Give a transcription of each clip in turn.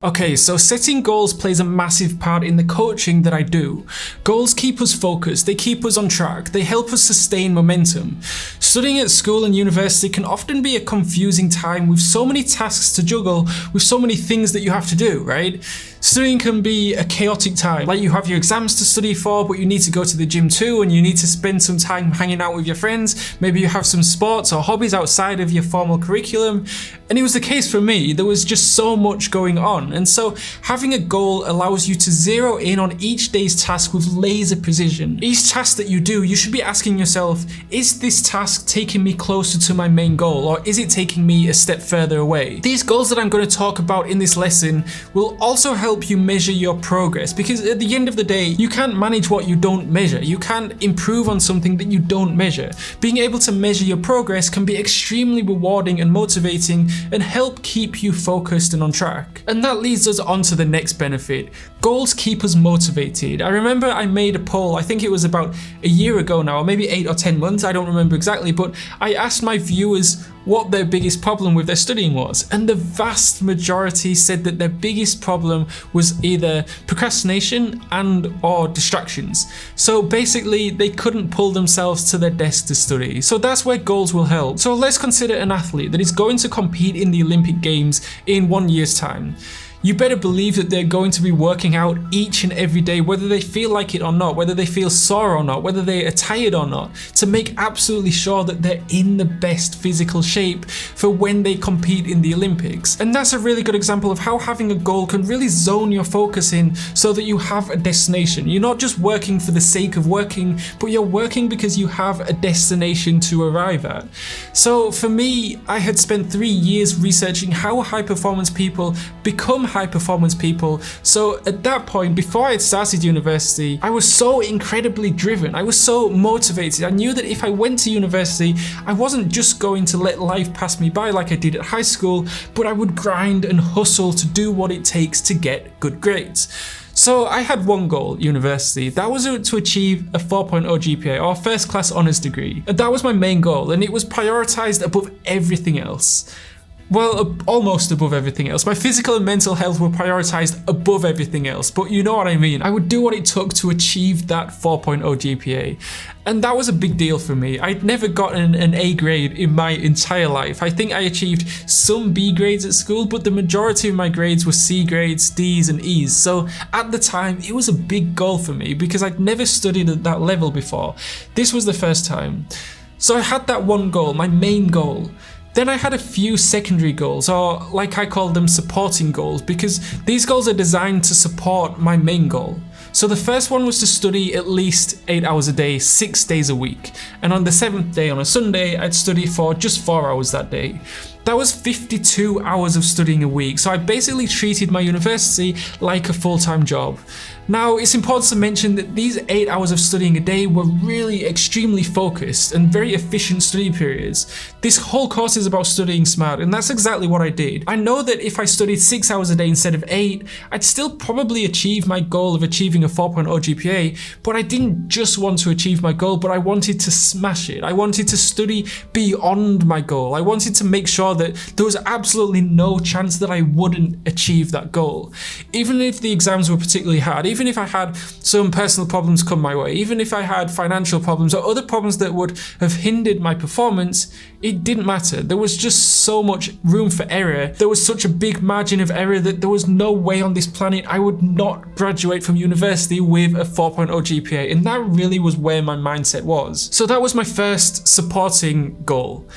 Okay, so setting goals plays a massive part in the coaching that I do. Goals keep us focused, they keep us on track, they help us sustain momentum. Studying at school and university can often be a confusing time with so many tasks to juggle, with so many things that you have to do, right? Studying can be a chaotic time, like you have your exams to study for, but you need to go to the gym too, and you need to spend some time hanging out with your friends. Maybe you have some sports or hobbies outside of your formal curriculum. And it was the case for me. There was just so much going on. And so having a goal allows you to zero in on each day's task with laser precision. Each task that you do, you should be asking yourself, is this task taking me closer to my main goal, or is it taking me a step further away? These goals that I'm going to talk about in this lesson will also help you measure your progress, because at the end of the day, you can't manage what you don't measure. You can't improve on something that you don't measure. Being able to measure your progress can be extremely rewarding and motivating and help keep you focused and on track. And that leads us on to the next benefit. Goals keep us motivated. I remember I made a poll, I think it was about a year ago now, or maybe 8 or 10 months, I don't remember exactly, but I asked my viewers what their biggest problem with their studying was, and the vast majority said that their biggest problem was either procrastination and or distractions. So basically they couldn't pull themselves to their desk to study. So that's where goals will help. So let's consider an athlete that is going to compete in the Olympic Games in 1 year's time. You better believe that they're going to be working out each and every day, whether they feel like it or not, whether they feel sore or not, whether they are tired or not, to make absolutely sure that they're in the best physical shape for when they compete in the Olympics. And that's a really good example of how having a goal can really zone your focus in so that you have a destination. You're not just working for the sake of working, but you're working because you have a destination to arrive at. So for me, I had spent 3 years researching how high performance people become high performance people. So at that point, before I had started university, I was so incredibly driven. I was so motivated. I knew that if I went to university, I wasn't just going to let life pass me by like I did at high school, but I would grind and hustle to do what it takes to get good grades. So I had one goal at university, that was to achieve a 4.0 GPA, or first class honours degree. And that was my main goal, and it was prioritised above everything else. Well, almost above everything else. My physical and mental health were prioritized above everything else, but you know what I mean. I would do what it took to achieve that 4.0 GPA. And that was a big deal for me. I'd never gotten an A grade in my entire life. I think I achieved some B grades at school, but the majority of my grades were C grades, Ds and Es. So at the time, it was a big goal for me because I'd never studied at that level before. This was the first time. So I had that one goal, my main goal. Then I had a few secondary goals, or like I call them, supporting goals, because these goals are designed to support my main goal. So the first one was to study at least 8 hours a day, 6 days a week. And on the 7th day, on a Sunday, I'd study for just 4 hours that day. That was 52 hours of studying a week, so I basically treated my university like a full-time job. Now, it's important to mention that these 8 hours of studying a day were really extremely focused and very efficient study periods. This whole course is about studying smart, and that's exactly what I did. I know that if I studied 6 hours a day instead of 8, I'd still probably achieve my goal of achieving a 4.0 GPA, but I didn't just want to achieve my goal, but I wanted to smash it. I wanted to study beyond my goal. I wanted to make sure that there was absolutely no chance that I wouldn't achieve that goal. Even if the exams were particularly hard, even if I had some personal problems come my way, even if I had financial problems or other problems that would have hindered my performance, it didn't matter. There was just so much room for error. There was such a big margin of error that there was no way on this planet I would not graduate from university with a 4.0 GPA. And that really was where my mindset was. So that was my first supporting goal.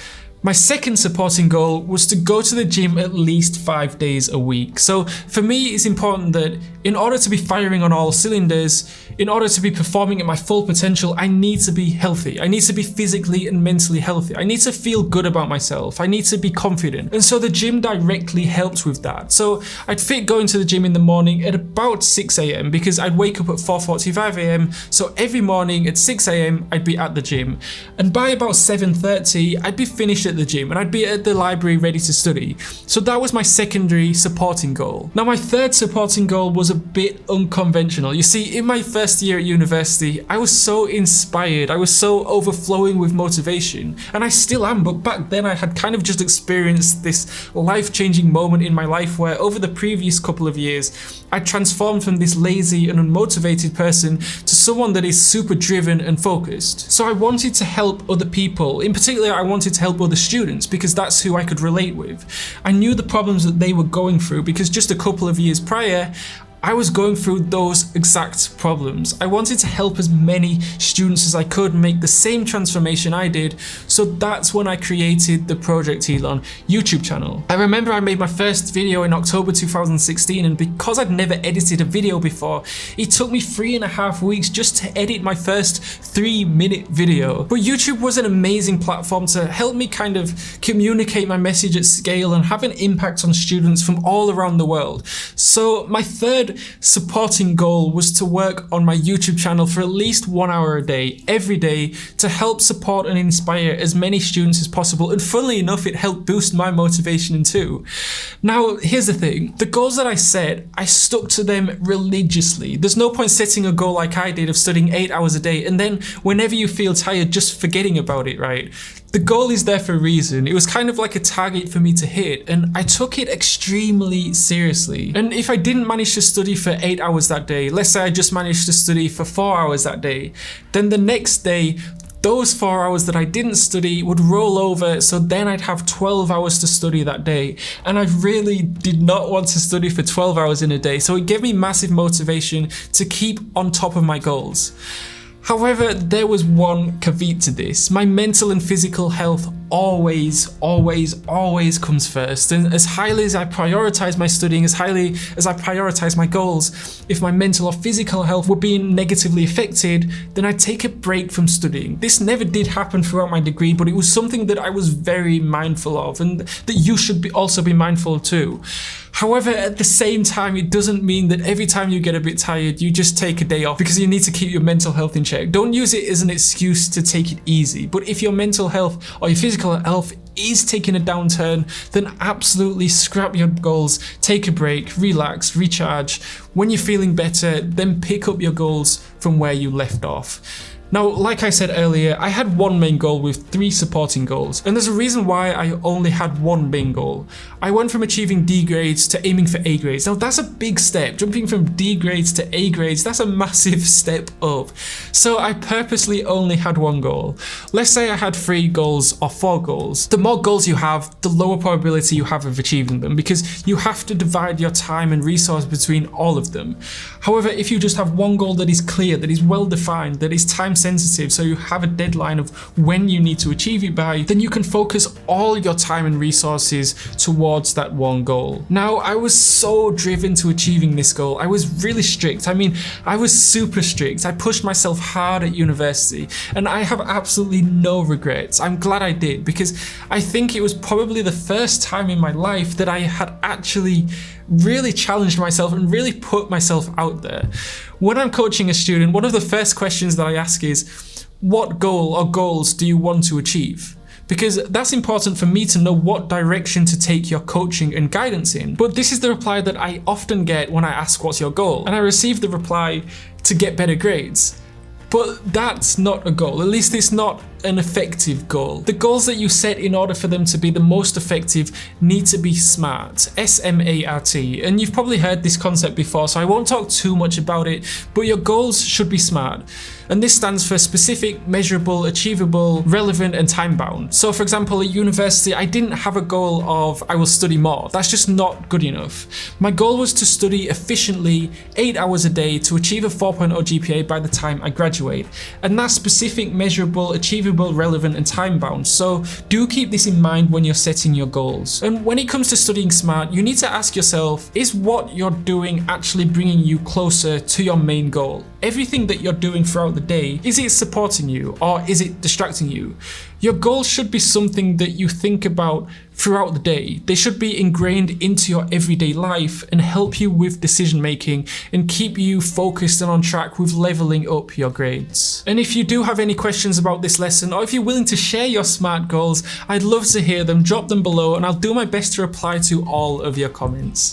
My second supporting goal was to go to the gym at least 5 days a week. So for me, it's important that in order to be firing on all cylinders, in order to be performing at my full potential, I need to be healthy. I need to be physically and mentally healthy. I need to feel good about myself. I need to be confident. And so the gym directly helps with that. So I'd fit going to the gym in the morning at about 6 a.m. because I'd wake up at 4:45 a.m. So every morning at 6 a.m. I'd be at the gym. And by about 7:30, I'd be finished at the gym and I'd be at the library ready to study. So that was my secondary supporting goal. Now my third supporting goal was a bit unconventional. You see, in my first first year at university, I was so inspired, I was so overflowing with motivation, and I still am, but back then I had kind of just experienced this life-changing moment in my life where over the previous couple of years, I transformed from this lazy and unmotivated person to someone that is super driven and focused. So I wanted to help other people. In particular, I wanted to help other students because that's who I could relate with. I knew the problems that they were going through because just a couple of years prior, I was going through those exact problems. I wanted to help as many students as I could make the same transformation I did, so that's when I created the Project Elon YouTube channel. I remember I made my first video in October 2016, and because I'd never edited a video before, it took me 3.5 weeks just to edit my first 3-minute video. But YouTube was an amazing platform to help me kind of communicate my message at scale and have an impact on students from all around the world. So my third supporting goal was to work on my YouTube channel for at least 1 hour a day, every day, to help support and inspire as many students as possible. And funnily enough, it helped boost my motivation too. Now, here's the thing. The goals that I set, I stuck to them religiously. There's no point setting a goal like I did of studying 8 hours a day and then whenever you feel tired, just forgetting about it, right? The goal is there for a reason. It was kind of like a target for me to hit, and I took it extremely seriously. And if I didn't manage to study for 8 hours that day, let's say I just managed to study for 4 hours that day, then the next day, those 4 hours that I didn't study would roll over, so then I'd have 12 hours to study that day. And I really did not want to study for 12 hours in a day, so it gave me massive motivation to keep on top of my goals. However, there was one caveat to this. My mental and physical health always comes first. And as highly as I prioritize my studying, as highly as I prioritize my goals, if my mental or physical health were being negatively affected, then I'd take a break from studying. This never did happen throughout my degree, but it was something that I was very mindful of and that you should also be mindful of too. However, at the same time, it doesn't mean that every time you get a bit tired, you just take a day off because you need to keep your mental health in check. Don't use it as an excuse to take it easy. But if your mental health or your physical health is taking a downturn, then absolutely scrap your goals, take a break, relax, recharge. When you're feeling better, then pick up your goals from where you left off. Now, like I said earlier, I had one main goal with 3 supporting goals, and there's a reason why I only had one main goal. I went from achieving D grades to aiming for A grades. Now, that's a big step. Jumping from D grades to A grades, that's a massive step up. So I purposely only had one goal. Let's say I had 3 goals or 4 goals. The more goals you have, the lower probability you have of achieving them because you have to divide your time and resource between all of them. However, if you just have one goal that is clear, that is well defined, that is time sensitive, so you have a deadline of when you need to achieve it by, then you can focus all your time and resources towards that one goal. Now, I was so driven to achieving this goal. I was really strict. I mean, I was super strict. I pushed myself hard at university, and I have absolutely no regrets. I'm glad I did because I think it was probably the first time in my life that I had actually really challenged myself and really put myself out there. When I'm coaching a student, one of the first questions that I ask is, what goal or goals do you want to achieve? Because that's important for me to know what direction to take your coaching and guidance in. But this is the reply that I often get when I ask what's your goal, and I receive the reply to get better grades. But that's not a goal, at least it's not an effective goal. The goals that you set in order for them to be the most effective need to be SMART, S-M-A-R-T. And you've probably heard this concept before, so I won't talk too much about it, but your goals should be SMART. And this stands for specific, measurable, achievable, relevant, and time-bound. So for example, at university, I didn't have a goal of I will study more. That's just not good enough. My goal was to study efficiently 8 hours a day to achieve a 4.0 GPA by the time I graduate. And that's specific, measurable, achievable, relevant, and time-bound. So do keep this in mind when you're setting your goals. And when it comes to studying SMART, you need to ask yourself, is what you're doing actually bringing you closer to your main goal? Everything that you're doing throughout the day, is it supporting you or is it distracting you? Your goals should be something that you think about throughout the day. They should be ingrained into your everyday life and help you with decision making and keep you focused and on track with leveling up your grades. And if you do have any questions about this lesson, or if you're willing to share your SMART goals, I'd love to hear them. Drop them below and I'll do my best to reply to all of your comments.